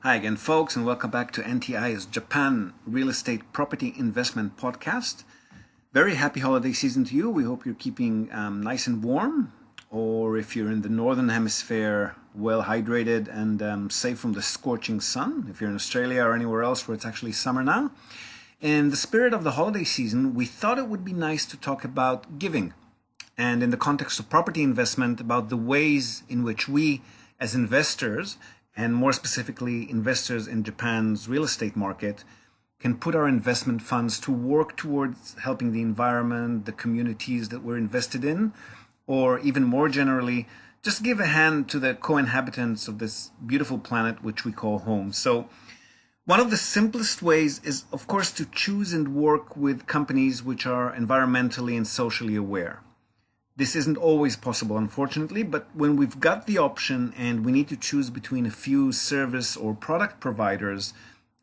Hi again, folks, and welcome back to NTI's Japan Real Estate Property Investment Podcast. Very happy holiday season to you. We hope you're keeping nice and warm, or if you're in the Northern Hemisphere, well hydrated and safe from the scorching sun. If you're in Australia or anywhere else where it's actually summer now. In the spirit of the holiday season, we thought it would be nice to talk about giving. And in the context of property investment, about the ways in which we, as investors, and more specifically investors in Japan's real estate market, can put our investment funds to work towards helping the environment, the communities that we're invested in, or even more generally, just give a hand to the co-inhabitants of this beautiful planet which we call home. So one of the simplest ways is, of course, to choose and work with companies which are environmentally and socially aware. This isn't always possible, unfortunately, but when we've got the option and we need to choose between a few service or product providers,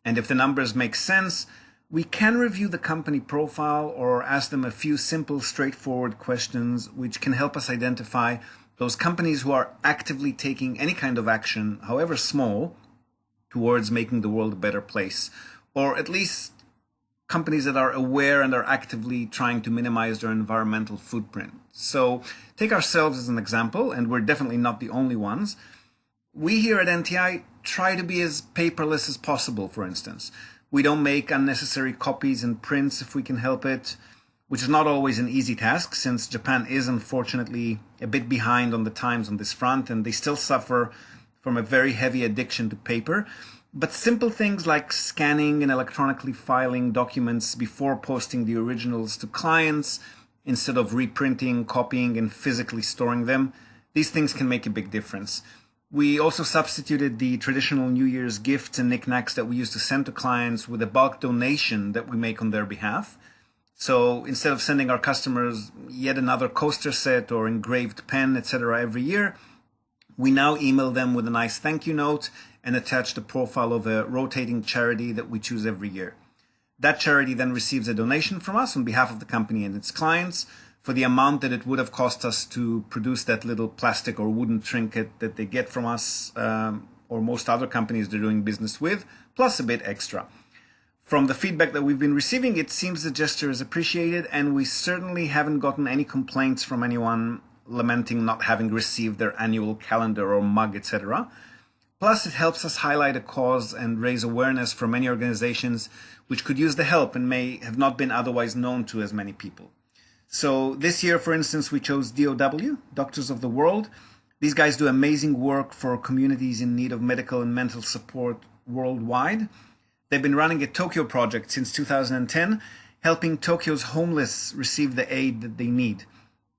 and if the numbers make sense, we can review the company profile or ask them a few simple, straightforward questions which can help us identify those companies who are actively taking any kind of action, however small, towards making the world a better place, or at least companies that are aware and are actively trying to minimize their environmental footprint. So take ourselves as an example, and we're definitely not the only ones. We here at NTI try to be as paperless as possible, for instance. We don't make unnecessary copies and prints if we can help it, which is not always an easy task since Japan is unfortunately a bit behind on the times on this front, and they still suffer from a very heavy addiction to paper. But simple things like scanning and electronically filing documents before posting the originals to clients, instead of reprinting, copying, and physically storing them, these things can make a big difference. We also substituted the traditional New Year's gifts and knickknacks that we used to send to clients with a bulk donation that we make on their behalf. So instead of sending our customers yet another coaster set or engraved pen, etc. every year, we now email them with a nice thank you note and attach the profile of a rotating charity that we choose every year. That charity then receives a donation from us on behalf of the company and its clients for the amount that it would have cost us to produce that little plastic or wooden trinket that they get from us or most other companies they're doing business with, plus a bit extra. From the feedback that we've been receiving, it seems the gesture is appreciated, and we certainly haven't gotten any complaints from anyone lamenting not having received their annual calendar or mug, etc. Plus, it helps us highlight a cause and raise awareness for many organizations which could use the help and may have not been otherwise known to as many people. So this year, for instance, we chose DOW, Doctors of the World. These guys do amazing work for communities in need of medical and mental support worldwide. They've been running a Tokyo project since 2010, helping Tokyo's homeless receive the aid that they need,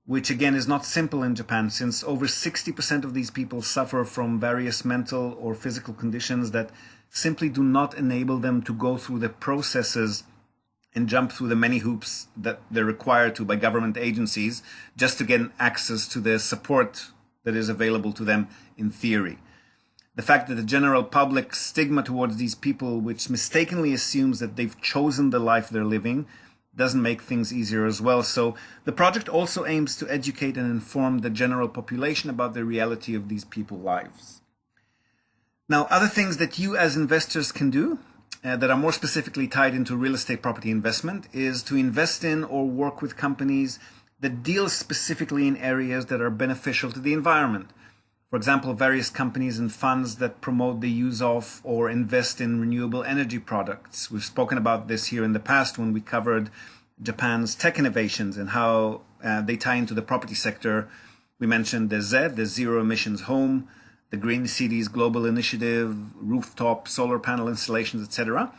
which again is not simple in Japan since over 60% of these people suffer from various mental or physical conditions that simply do not enable them to go through the processes and jump through the many hoops that they're required to by government agencies just to get access to the support that is available to them in theory. The fact that the general public stigma towards these people, which mistakenly assumes that they've chosen the life they're living, doesn't make things easier as well. So the project also aims to educate and inform the general population about the reality of these people's lives. Now, other things that you as investors can do that are more specifically tied into real estate property investment is to invest in or work with companies that deal specifically in areas that are beneficial to the environment. For example, various companies and funds that promote the use of or invest in renewable energy products. We've spoken about this here in the past when we covered Japan's tech innovations and how they tie into the property sector. We mentioned the the Zero Emissions Home, the Green Cities Global Initiative, rooftop solar panel installations, etc.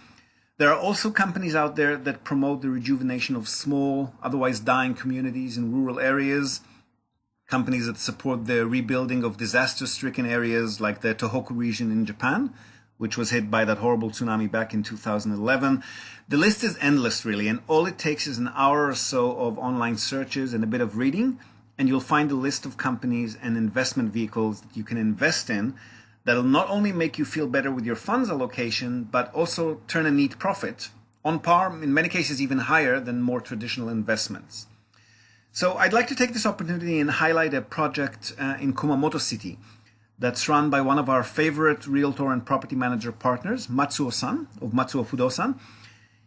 There are also companies out there that promote the rejuvenation of small, otherwise dying communities in rural areas, companies that support the rebuilding of disaster-stricken areas like the Tohoku region in Japan, which was hit by that horrible tsunami back in 2011. The list is endless, really, and all it takes is an hour or so of online searches and a bit of reading, and you'll find a list of companies and investment vehicles that you can invest in that'll not only make you feel better with your funds allocation, but also turn a neat profit, on par, in many cases even higher than more traditional investments. So I'd like to take this opportunity and highlight a project in Kumamoto City. that's run by one of our favorite realtor and property manager partners, Matsuo-san of Matsuo Fudosan.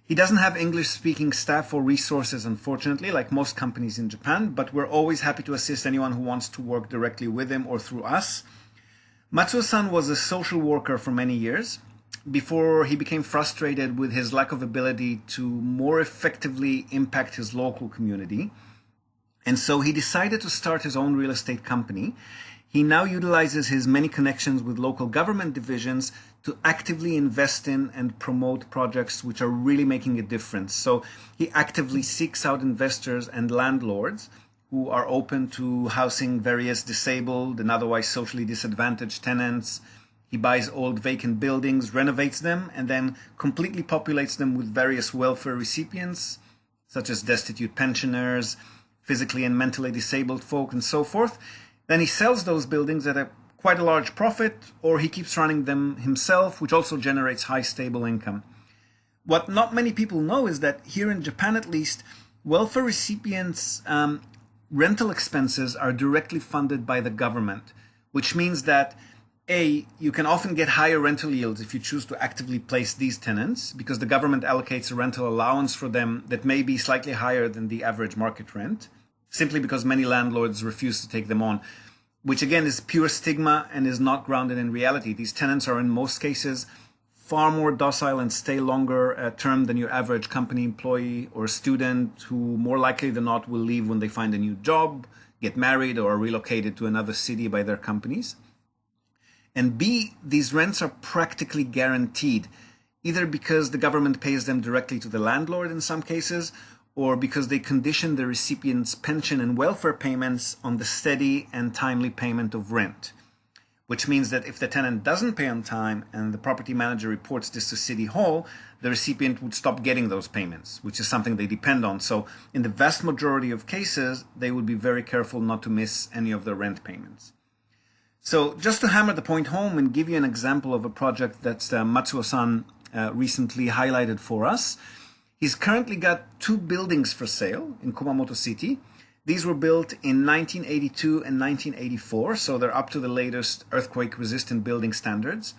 He doesn't have English-speaking staff or resources, unfortunately, like most companies in Japan, but we're always happy to assist anyone who wants to work directly with him or through us. Matsuo-san was a social worker for many years before he became frustrated with his lack of ability to more effectively impact his local community. And so he decided to start his own real estate company. He now utilizes his many connections with local government divisions to actively invest in and promote projects which are really making a difference. So he actively seeks out investors and landlords who are open to housing various disabled and otherwise socially disadvantaged tenants. He buys old vacant buildings, renovates them, and then completely populates them with various welfare recipients, such as destitute pensioners, physically and mentally disabled folk, and so forth. Then he sells those buildings at quite a large profit, or he keeps running them himself, which also generates high stable income. What not many people know is that here in Japan, at least, welfare recipients' rental expenses are directly funded by the government, which means that you can often get higher rental yields if you choose to actively place these tenants, because the government allocates a rental allowance for them that may be slightly higher than the average market rent, simply because many landlords refuse to take them on, which again is pure stigma and is not grounded in reality. These tenants are in most cases far more docile and stay longer term than your average company employee or student, who more likely than not will leave when they find a new job, get married, or are relocated to another city by their companies. And B, these rents are practically guaranteed, either because the government pays them directly to the landlord in some cases, or because they condition the recipient's pension and welfare payments on the steady and timely payment of rent. Which means that if the tenant doesn't pay on time and the property manager reports this to City Hall, the recipient would stop getting those payments, which is something they depend on. So in the vast majority of cases, they would be very careful not to miss any of their rent payments. So just to hammer the point home and give you an example of a project that Matsuo-san recently highlighted for us, he's currently got 2 buildings for sale in Kumamoto City. These were built in 1982 and 1984, so they're up to the latest earthquake-resistant building standards.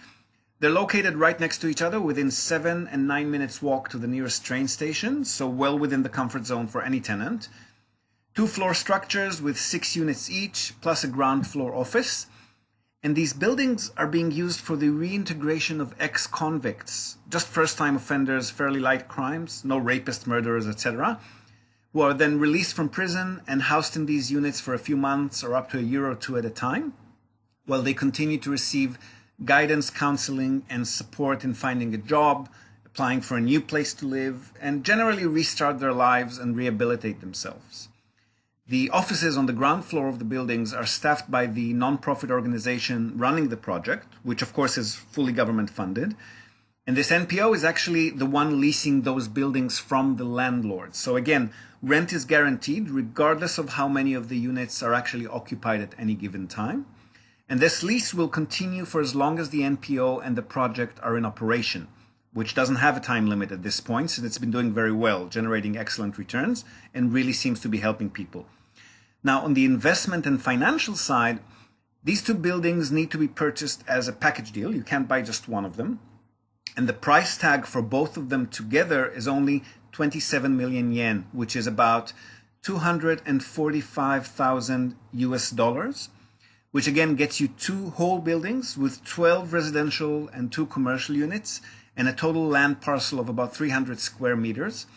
They're located right next to each other within 7 and 9 minutes walk to the nearest train station, so well within the comfort zone for any tenant. 2-floor structures with 6 units each, plus a ground floor office. And these buildings are being used for the reintegration of ex-convicts, just first-time offenders, fairly light crimes, no rapists, murderers, etc., who are then released from prison and housed in these units for a few months or up to a year or two at a time, while they continue to receive guidance, counseling, and support in finding a job, applying for a new place to live, and generally restart their lives and rehabilitate themselves. The offices on the ground floor of the buildings are staffed by the non-profit organization running the project, which of course is fully government funded. And this NPO is actually the one leasing those buildings from the landlord. So again, rent is guaranteed regardless of how many of the units are actually occupied at any given time. And this lease will continue for as long as the NPO and the project are in operation, which doesn't have a time limit at this point, since it's been doing very well, generating excellent returns, and really seems to be helping people. Now, on the investment and financial side, these 2 buildings need to be purchased as a package deal. You can't buy just one of them. And the price tag for both of them together is only 27 million yen, which is about 245,000 US dollars, which again gets you 2 whole buildings with 12 residential and 2 commercial units and a total land parcel of about 300 square meters.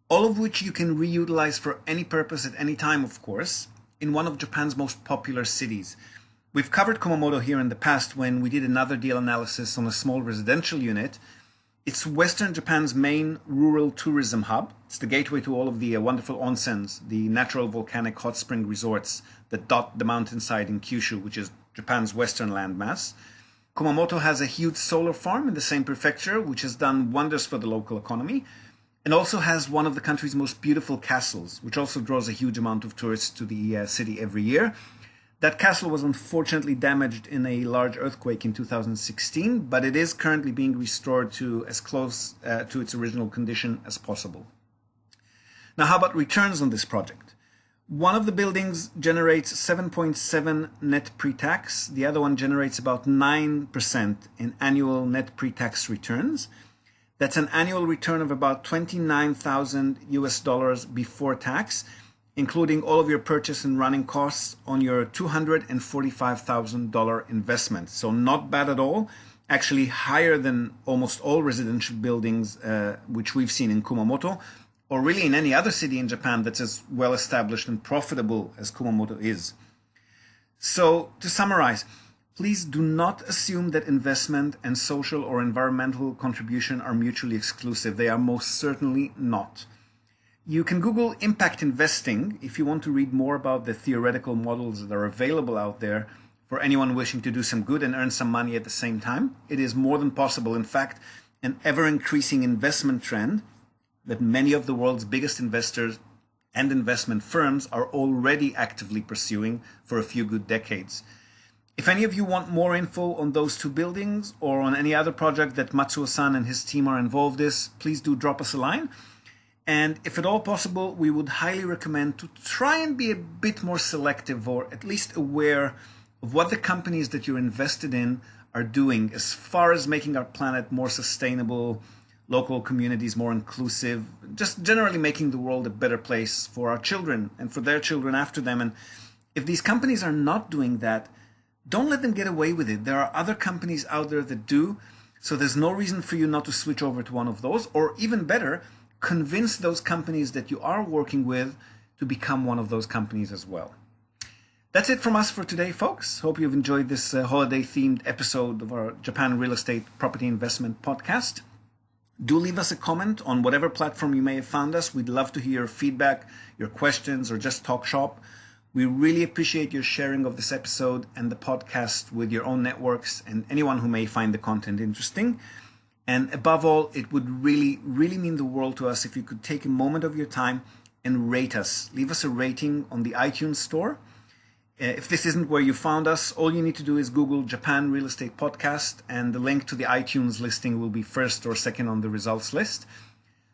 All of which you can reutilize for any purpose at any time, of course, in one of Japan's most popular cities. We've covered Kumamoto here in the past when we did another deal analysis on a small residential unit. It's Western Japan's main rural tourism hub. It's the gateway to all of the wonderful onsens, the natural volcanic hot spring resorts that dot the mountainside in Kyushu, which is Japan's western landmass. Kumamoto has a huge solar farm in the same prefecture, which has done wonders for the local economy, and also has one of the country's most beautiful castles, which also draws a huge amount of tourists to the city every year. That castle was unfortunately damaged in a large earthquake in 2016, but it is currently being restored to as close to its original condition as possible. Now, how about returns on this project? One of the buildings generates 7.7 net pre-tax. The other one generates about 9% in annual net pre-tax returns. That's an annual return of about 29,000 US dollars before tax, including all of your purchase and running costs on your $245,000 investment. So not bad at all. Actually higher than almost all residential buildings which we've seen in Kumamoto, or really in any other city in Japan that's as well established and profitable as Kumamoto is. So to summarize, please do not assume that investment and social or environmental contribution are mutually exclusive. They are most certainly not. You can Google impact investing if you want to read more about the theoretical models that are available out there for anyone wishing to do some good and earn some money at the same time. It is more than possible. In fact, an ever-increasing investment trend that many of the world's biggest investors and investment firms are already actively pursuing for a few good decades. If any of you want more info on those two buildings or on any other project that Matsuo-san and his team are involved in, please do drop us a line. And if at all possible, we would highly recommend to try and be a bit more selective, or at least aware of what the companies that you're invested in are doing as far as making our planet more sustainable, local communities more inclusive, just generally making the world a better place for our children and for their children after them. And if these companies are not doing that, don't let them get away with it. There are other companies out there that do, so there's no reason for you not to switch over to one of those, or even better, convince those companies that you are working with to become one of those companies as well. That's it from us for today, folks. Hope you've enjoyed this holiday-themed episode of our Japan Real Estate Property Investment Podcast. Do leave us a comment on whatever platform you may have found us. We'd love to hear your feedback, your questions, or just talk shop. We really appreciate your sharing of this episode and the podcast with your own networks and anyone who may find the content interesting. And above all, it would really, really mean the world to us if you could take a moment of your time and rate us. Leave us a rating on the iTunes store. If this isn't where you found us, all you need to do is Google Japan Real Estate Podcast, and the link to the iTunes listing will be first or second on the results list.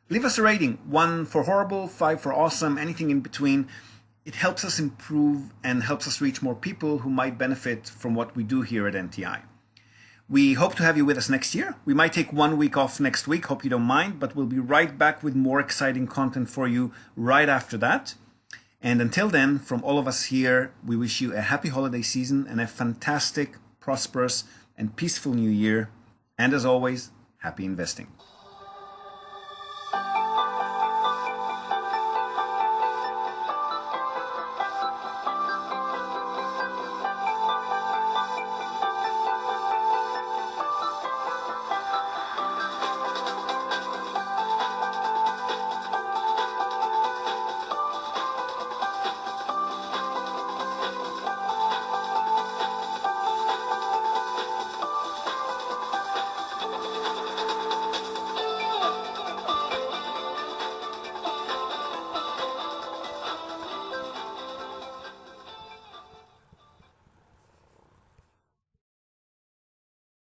Leave us a rating, 1 for horrible, 5 for awesome, anything in between. It helps us improve and helps us reach more people who might benefit from what we do here at NTI. We hope to have you with us next year. We might take 1 week off next week, hope you don't mind, but we'll be right back with more exciting content for you right after that. And until then, from all of us here, we wish you a happy holiday season and a fantastic, prosperous, and peaceful new year. And as always, happy investing.